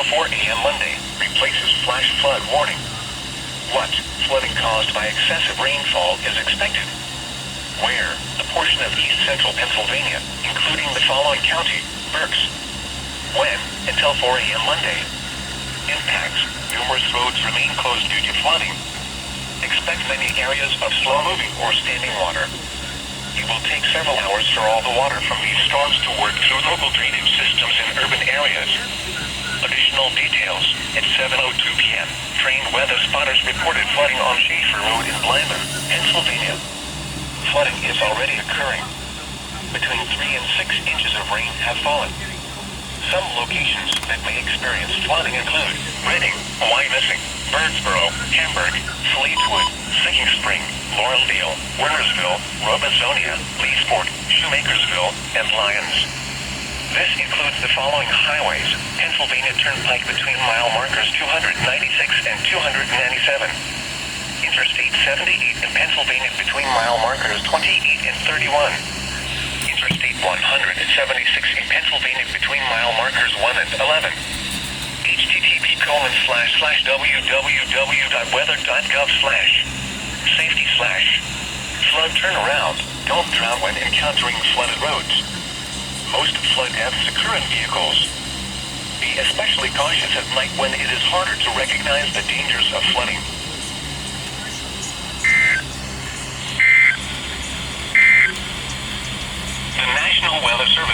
until 4 a.m. Monday replaces flash flood warning. What flooding caused by excessive rainfall is expected? Where? A portion of east central Pennsylvania, including the following county, Berks. When? Until 4 a.m. Monday. Impacts. Numerous roads remain closed due to flooding. Expect many areas of slow-moving or standing water. It will take several hours for all the water from these storms to work through local drainage systems in urban areas. Additional details. At 7:02 p.m., train weather spotters reported flooding on Schaefer Road in Blyther, Pennsylvania. Flooding is already occurring. Between 3 and 6 inches of rain have fallen. Some locations that may experience flooding include Reading, Wyomissing, Birdsboro, Hamburg, Fleetwood, Singing Spring, Laureldale, Wernersville, Robesonia, Leesport, Shoemakersville, and Lyons. This includes the following highways: Pennsylvania Turnpike between mile markers 296 and 297. Interstate 78 in Pennsylvania between mile markers 28 and 31. Interstate 176 in Pennsylvania between mile markers 1 and 11. http://www.weather.gov/safety/flood turnaround. Don't drown when encountering flooded roads. Most flood deaths occur in vehicles. Be especially cautious at night when it is harder to recognize the dangers of flooding. The National Weather Service